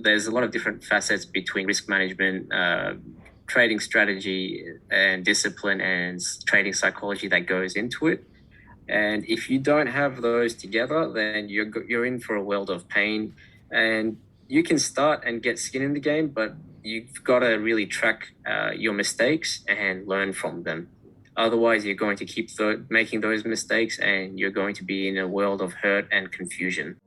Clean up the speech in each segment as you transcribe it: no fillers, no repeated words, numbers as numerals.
there's a lot of different facets between risk management, trading strategy and discipline and trading psychology that goes into it. And if you don't have those together, then you're in for a world of pain. And you can start and get skin in the game, but you've got to really track your mistakes and learn from them. Otherwise, you're going to keep making those mistakes, and you're going to be in a world of hurt and confusion.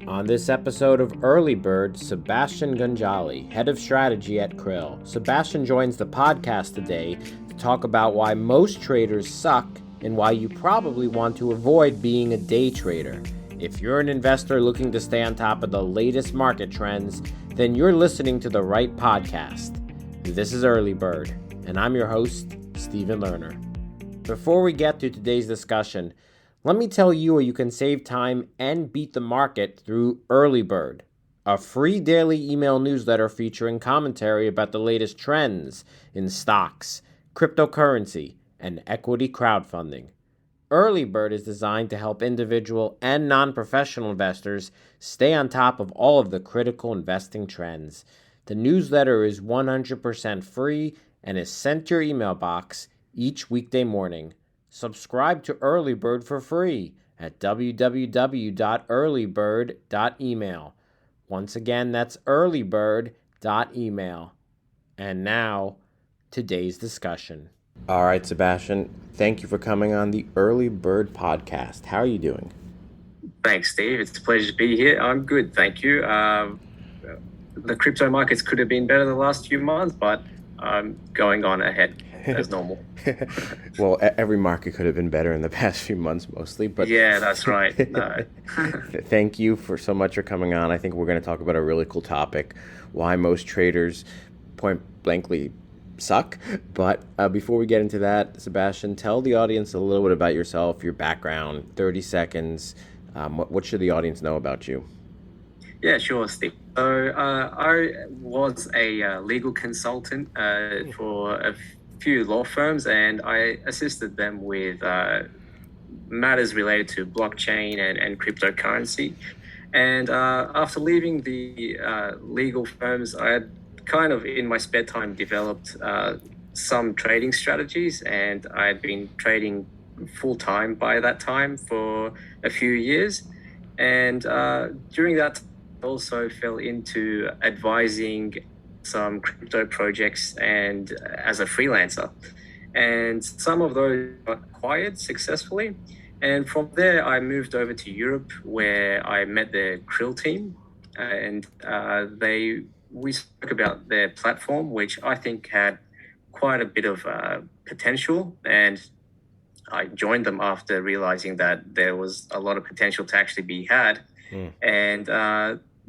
On this episode of Early Bird, Sebastian Gunjali, head of strategy at Krill. Sebastian joins the podcast today to talk about why most traders suck and why you probably want to avoid being a day trader. If you're an investor looking to stay on top of the latest market trends, then you're listening to the right podcast. This is Early Bird, and I'm your host, Stephen Lerner. Before we get to today's discussion, let me tell you how you can save time and beat the market through Early Bird, a free daily email newsletter featuring commentary about the latest trends in stocks, cryptocurrency, and equity crowdfunding. Early Bird is designed to help individual and non-professional investors stay on top of all of the critical investing trends. The newsletter is 100% free and is sent to your email box each weekday morning. Subscribe to Early Bird for free at www.earlybird.email. Once again, that's earlybird.email. And now, today's discussion. All right, Sebastian, thank you for coming on the Early Bird podcast. How are you doing? Thanks, Steve. It's a pleasure to be here. I'm good, thank you. The crypto markets could have been better the last few months, but I'm going on ahead as normal. Well, every market could have been better in the past few months, mostly. But yeah, that's right. No. Thank you so much for coming on. I think we're going to talk about a really cool topic, why most traders point blankly suck. But before we get into that, Sebastian, tell the audience a little bit about yourself, your background, 30 seconds. What should the audience know about you? Yeah, sure, Steve. So I was a legal consultant for a few law firms, and I assisted them with matters related to blockchain and cryptocurrency. And after leaving the legal firms, I had kind of in my spare time developed some trading strategies, and I had been trading full-time by that time for a few years. And during that I also fell into advising some crypto projects and as a freelancer. And some of those got acquired successfully. And from there, I moved over to Europe where I met the Krill team. And we spoke about their platform, which I think had quite a bit of potential. And I joined them after realizing that there was a lot of potential to actually be had. And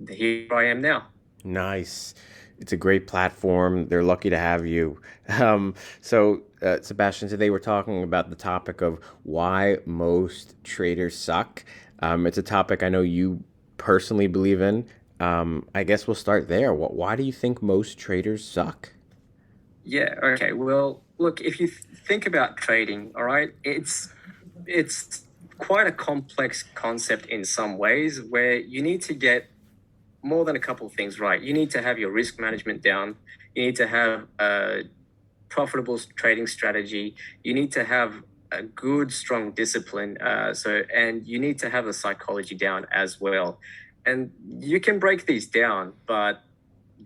here I am now. Nice. It's a great platform. They're lucky to have you. Sebastian, today we're talking about the topic of why most traders suck. It's a topic I know you personally believe in. I guess we'll start there. Why do you think most traders suck? Yeah, okay. Well, look, if you think about trading, all right, it's quite a complex concept in some ways where you need to get more than a couple of things right. You need to have your risk management down. You need to have a profitable trading strategy. You need to have a good, strong discipline. And you need to have the psychology down as well. And you can break these down, but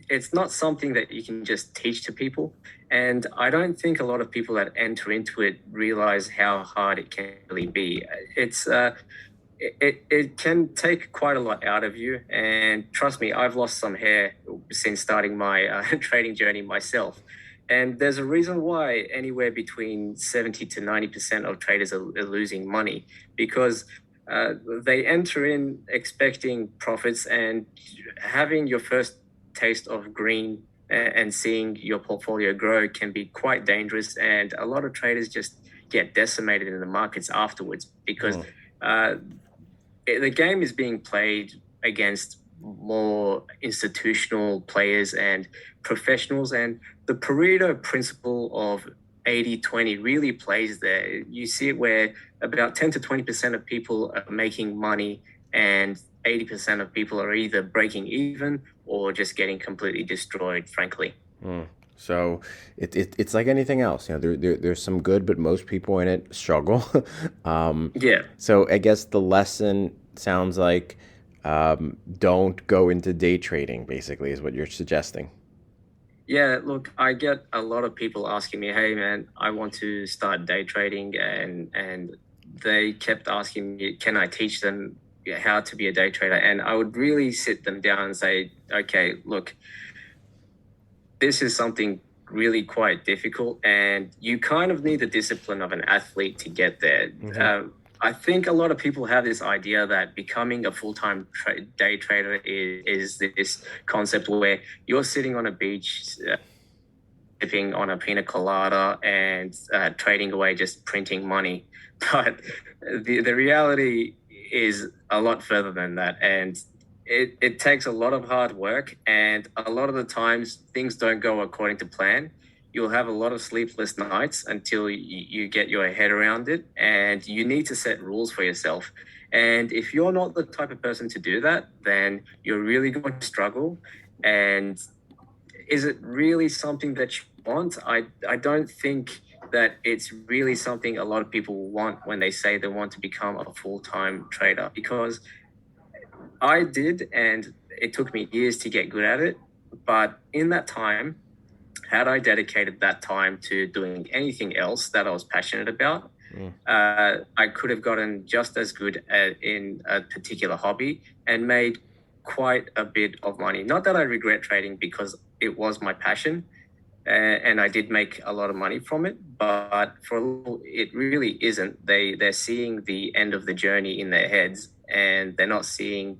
it's not something that you can just teach to people. And I don't think a lot of people that enter into it realize how hard it can really be. It can take quite a lot out of you. And trust me, I've lost some hair since starting my trading journey myself. And there's a reason why anywhere between 70 to 90% of traders are losing money, because they enter in expecting profits, and having your first taste of green and seeing your portfolio grow can be quite dangerous. And a lot of traders just get decimated in the markets afterwards because the game is being played against more institutional players and professionals, and the Pareto principle of 80-20 really plays there. You see it where about 10 to 20% of people are making money and 80% of people are either breaking even or just getting completely destroyed, frankly. So it's like anything else. There's some good, but most people in it struggle. Yeah. So I guess the lesson sounds like don't go into day trading, basically, is what you're suggesting. Yeah, look, I get a lot of people asking me, "Hey, man, I want to start day trading," and they kept asking me, "Can I teach them how to be a day trader?" And I would really sit them down and say, "Okay, look, this is something really quite difficult, and you kind of need the discipline of an athlete to get there." I think a lot of people have this idea that becoming a full-time day trader is this concept where you're sitting on a beach, sipping on a pina colada and trading away, just printing money. But the reality is a lot further than that. And it takes a lot of hard work. And a lot of the times things don't go according to plan. You'll have a lot of sleepless nights until you get your head around it. And you need to set rules for yourself. And if you're not the type of person to do that, then you're really going to struggle. And is it really something that you want? I don't think that it's really something a lot of people want when they say they want to become a full-time trader, because I did, and it took me years to get good at it. But in that time, had I dedicated that time to doing anything else that I was passionate about, I could have gotten just as good in a particular hobby and made quite a bit of money. Not that I regret trading, because it was my passion, and I did make a lot of money from it. But for a little, it really isn't. They're seeing the end of the journey in their heads, and they're not seeing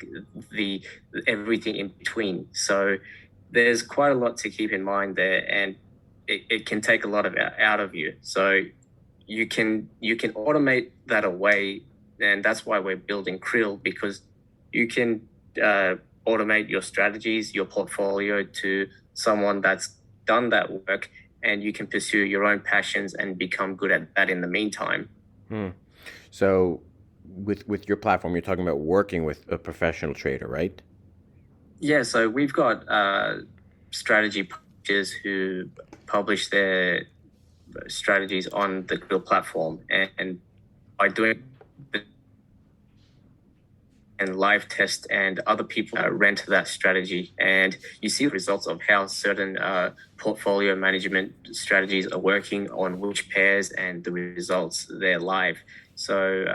the everything in between. So there's quite a lot to keep in mind there, and it can take a lot of out of you. So you can automate that away, and that's why we're building Krill, because you can automate your strategies, your portfolio to someone that's done that work, and you can pursue your own passions and become good at that in the meantime. So with your platform, you're talking about working with a professional trader, right? Yeah, so we've got strategy publishers who publish their strategies on the Krill platform, and by doing and live test, and other people rent that strategy, and you see the results of how certain portfolio management strategies are working on which pairs, and the results they're live. So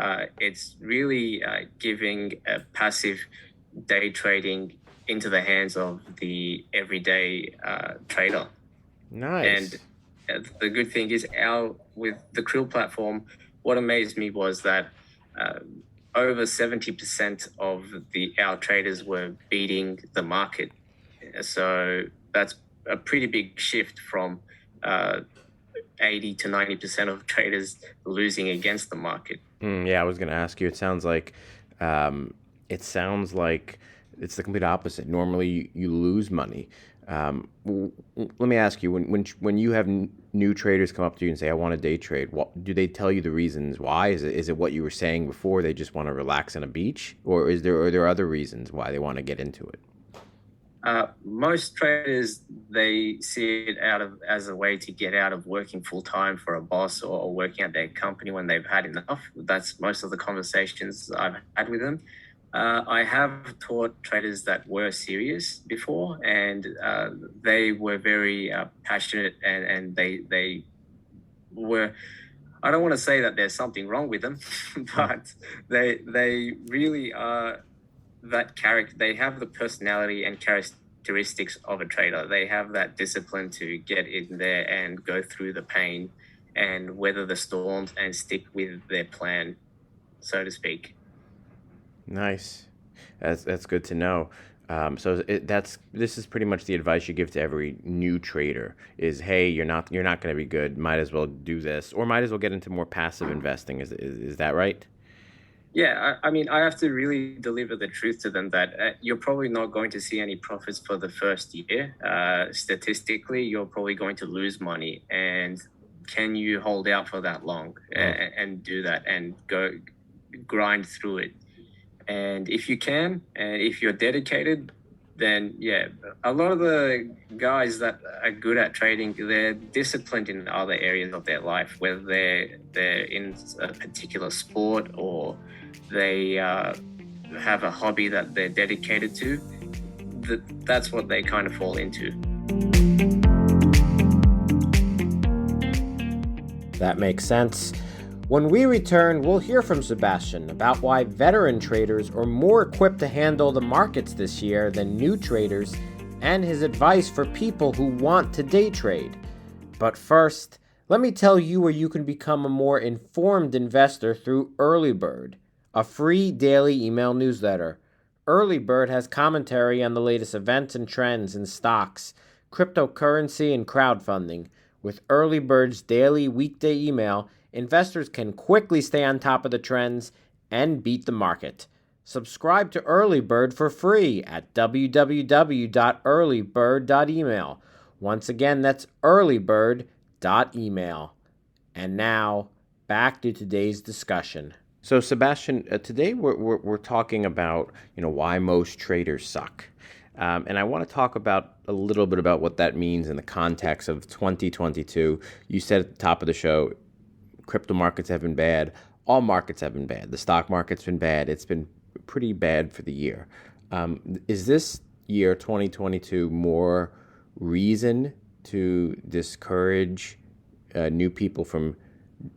it's really giving a passive day trading into the hands of the everyday trader. Nice. And the good thing is, with the Krill platform, what amazed me was that over 70% of our traders were beating the market. So that's a pretty big shift from 80 to 90% of traders losing against the market. Yeah, I was going to ask you. It sounds like it's the complete opposite. Normally, you lose money. Let me ask you: when you have new traders come up to you and say, "I want to day trade," what do they tell you the reasons why? Is it what you were saying before? They just want to relax on a beach, or are there other reasons why they want to get into it? Most traders, they see it as a way to get out of working full time for a boss, or working at their company when they've had enough. That's most of the conversations I've had with them. I have taught traders that were serious before, and they were very passionate, and they were. I don't want to say that there's something wrong with them, but they really are that character. They have the personality and characteristics of a trader. They have that discipline to get in there and go through the pain and weather the storms and stick with their plan, so to speak. Nice. That's good to know. This is pretty much the advice you give to every new trader is, hey, you're not going to be good. Might as well do this, or might as well get into more passive investing. Is that right? Yeah, I mean, I have to really deliver the truth to them that you're probably not going to see any profits for the first year. Statistically, you're probably going to lose money. And can you hold out for that long and do that and go grind through it? And if you can, and if you're dedicated, then yeah, a lot of the guys that are good at trading, they're disciplined in other areas of their life, whether they're in a particular sport or they have a hobby that they're dedicated to. That's what they kind of fall into. That makes sense. When we return, we'll hear from Sebastian about why veteran traders are more equipped to handle the markets this year than new traders, and his advice for people who want to day trade. But first, let me tell you where you can become a more informed investor through Early Bird, a free daily email newsletter. Early Bird has commentary on the latest events and trends in stocks, cryptocurrency, and crowdfunding. With Early Bird's daily weekday email, investors can quickly stay on top of the trends and beat the market. Subscribe to Early Bird for free at www.earlybird.email. Once again, that's earlybird.email. And now, back to today's discussion. So, Sebastian, today we're talking about why most traders suck. And I want to talk about a little bit about what that means in the context of 2022. You said at the top of the show, crypto markets have been bad. All markets have been bad. The stock market's been bad. It's been pretty bad for the year. Is this year, 2022, more reason to discourage new people from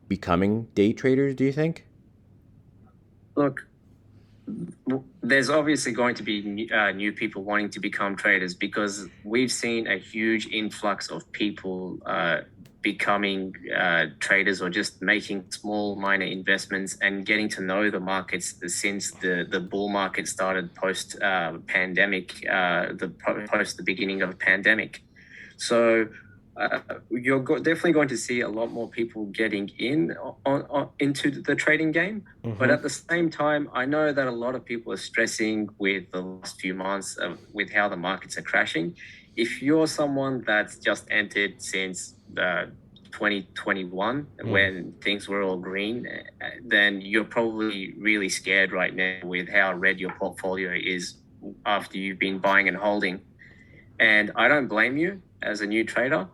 becoming day traders, do you think? Look, there's obviously going to be new people wanting to become traders because we've seen a huge influx of people becoming traders or just making small minor investments and getting to know the markets since the bull market started post pandemic, post the beginning of the pandemic. So you're definitely going to see a lot more people getting into the trading game. Mm-hmm. But at the same time, I know that a lot of people are stressing with the last few months with how the markets are crashing. If you're someone that's just entered since 2021, when things were all green, then you're probably really scared right now with how red your portfolio is after you've been buying and holding. And I don't blame you as a new trader,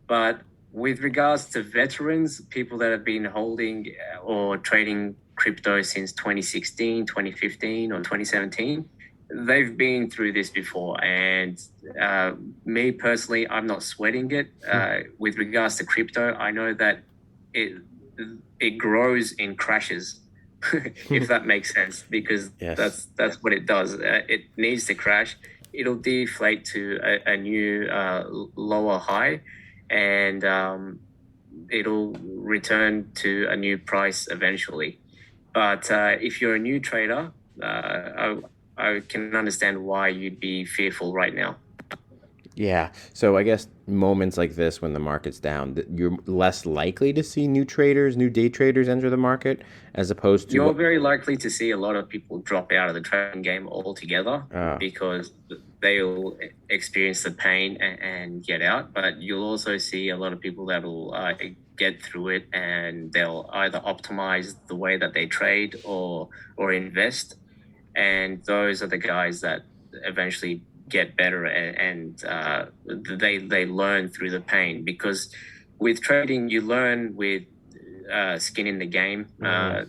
but with regards to veterans, people that have been holding or trading crypto since 2016, 2015, or 2017, they've been through this before. And me personally, I'm not sweating it. With regards to crypto, I know that it grows in crashes, if that makes sense, because yes. that's what it does. It needs to crash. It'll deflate to a new lower high, and it'll return to a new price eventually. But if you're a new trader, I can understand why you'd be fearful right now. Yeah. So I guess moments like this when the market's down, you're less likely to see new day traders enter the market as opposed to... You're very likely to see a lot of people drop out of the trading game altogether because they'll experience the pain and get out. But you'll also see a lot of people that will get through it, and they'll either optimize the way that they trade or invest. And those are the guys that eventually get better and they learn through the pain, because with trading you learn with skin in the game. I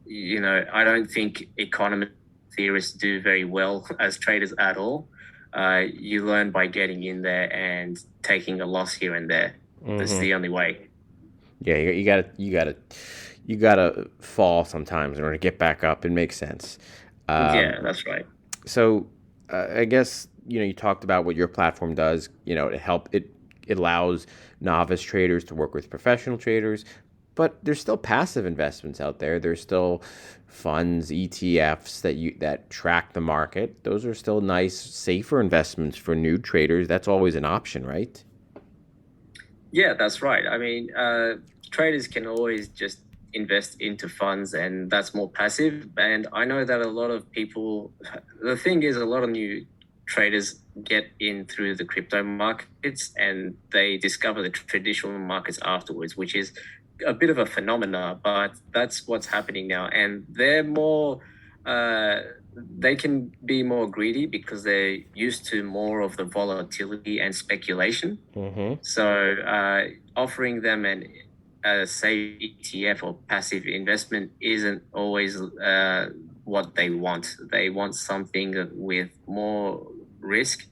don't think economic theorists do very well as traders at all. You learn by getting in there and taking a loss here and there. That's the only way. Yeah, you gotta fall sometimes in order to get back up. It makes sense. Yeah, that's right. So I guess you talked about what your platform does. It allows novice traders to work with professional traders, but there's still passive investments out there. There's still funds, ETFs that track the market. Those are still nice, safer investments for new traders. That's always an option, right? Yeah, that's right. I mean, traders can always just invest into funds, and that's more passive. And I know that a lot of people, the thing is, a lot of new traders get in through the crypto markets and they discover the traditional markets afterwards, which is a bit of a phenomena, but that's what's happening now. And they're more they can be more greedy because they're used to more of the volatility and speculation. So offering them a safe ETF or passive investment isn't always what they want. They want something with more risk,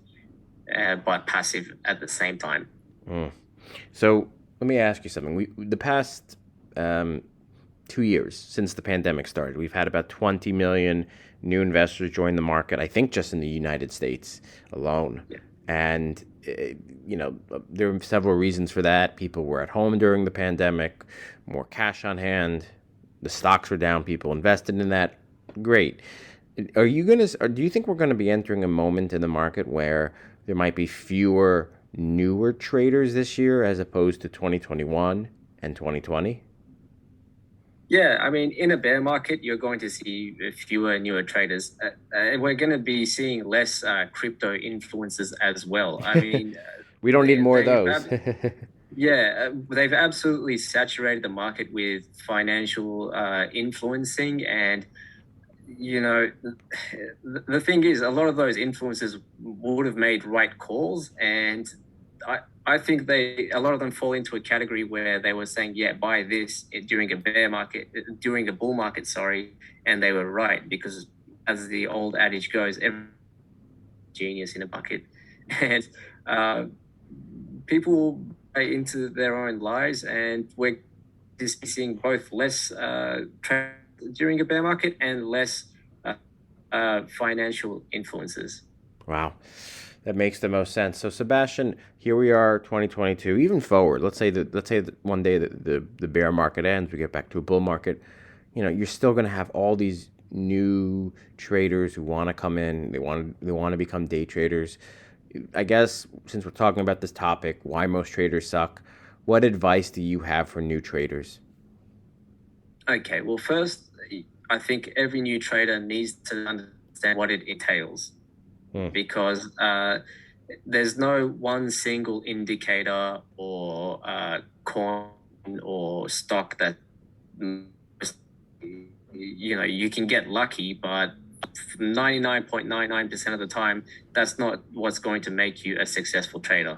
but passive at the same time. So let me ask you something. The past 2 years since the pandemic started, we've had about 20 million new investors join the market, I think just in the United States alone. Yeah. And, there are several reasons for that. People were at home during the pandemic, more cash on hand, the stocks were down, people invested in that. Great. Do you think we're going to be entering a moment in the market where there might be fewer newer traders this year as opposed to 2021 and 2020? Yeah, I mean, in a bear market, you're going to see fewer newer traders. We're going to be seeing less crypto influencers as well. I mean, we don't need more of those. They've absolutely saturated the market with financial influencing. And, the thing is, a lot of those influencers would have made right calls. And I think a lot of them fall into a category where they were saying, yeah, buy this during a bull market, and they were right, because as the old adage goes, every genius in a bucket. And people buy into their own lies, and we're just seeing both less during a bear market and less financial influences. Wow. That makes the most sense. So, Sebastian, here we are, 2022, even forward. Let's say that one day the bear market ends, we get back to a bull market. You're still going to have all these new traders who want to come in. They want to become day traders. I guess since we're talking about this topic, why most traders suck, what advice do you have for new traders? Okay, well, first, I think every new trader needs to understand what it entails. Because there's no one single indicator or coin or stock that you can get lucky, but 99.99% of the time, that's not what's going to make you a successful trader.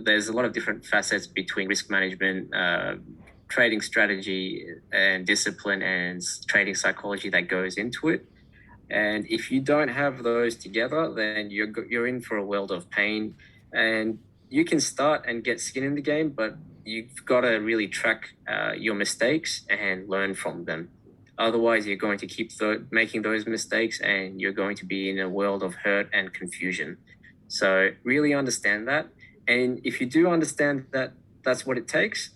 There's a lot of different facets between risk management, trading strategy, and discipline and trading psychology that goes into it. And if you don't have those together, then you're in for a world of pain. And you can start and get skin in the game, but you've got to really track your mistakes and learn from them. Otherwise, you're going to keep making those mistakes, and you're going to be in a world of hurt and confusion. So really understand that. And if you do understand that that's what it takes,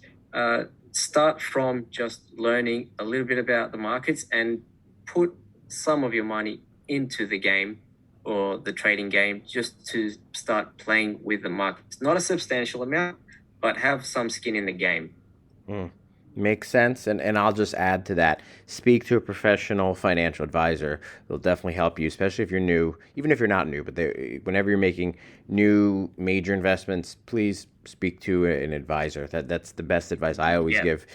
start from just learning a little bit about the markets and put some of your money into the game or the trading game just to start playing with the markets. Not a substantial amount, but have some skin in the game. Makes sense. And I'll just add to that. Speak to a professional financial advisor. They'll definitely help you, especially if you're new, even if you're not new, but whenever you're making new major investments, please speak to an advisor. That's the best advice I always give.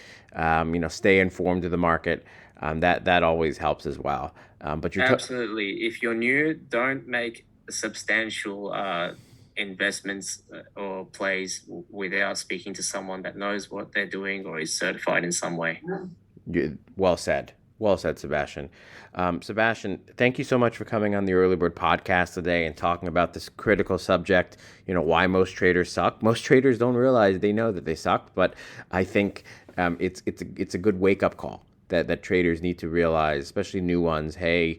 Stay informed of the market. That always helps as well. But absolutely. If you're new, don't make substantial investments or plays without speaking to someone that knows what they're doing or is certified in some way. Well said. Well said, Sebastian. Sebastian, thank you so much for coming on the Early Bird podcast today and talking about this critical subject, why most traders suck. Most traders don't realize they know that they suck, but I think it's a good wake-up call that traders need to realize, especially new ones. Hey,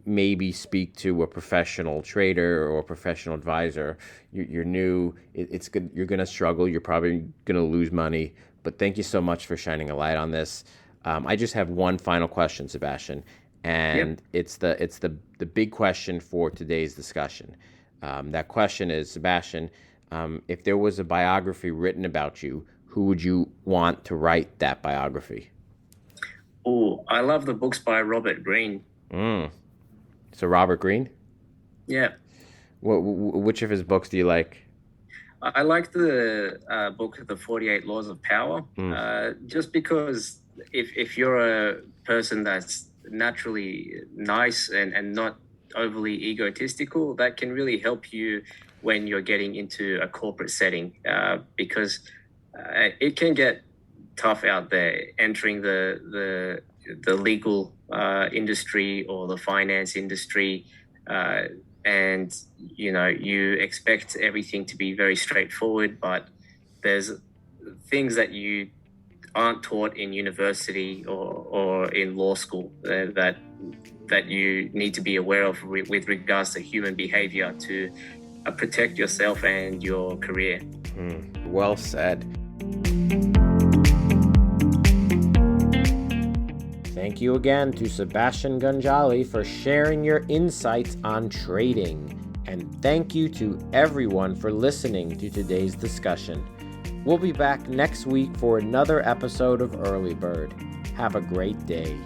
maybe speak to a professional trader or a professional advisor. You're new. It's good. You're going to struggle. You're probably going to lose money. But thank you so much for shining a light on this. I just have one final question, Sebastian, and it's the big question for today's discussion. That question is, Sebastian, if there was a biography written about you, who would you want to write that biography? Oh, I love the books by Robert Greene. So Robert Greene? Yeah. Which of his books do you like? I like the book, The 48 Laws of Power, just because if you're a person that's naturally nice and not overly egotistical, that can really help you when you're getting into a corporate setting, because it can get tough out there entering the legal industry or the finance industry, and you expect everything to be very straightforward, but there's things that you aren't taught in university or in law school that you need to be aware of with regards to human behavior to protect yourself and your career. Well said. Thank you again to Sebastian Ganjali for sharing your insights on trading. And thank you to everyone for listening to today's discussion. We'll be back next week for another episode of Early Bird. Have a great day.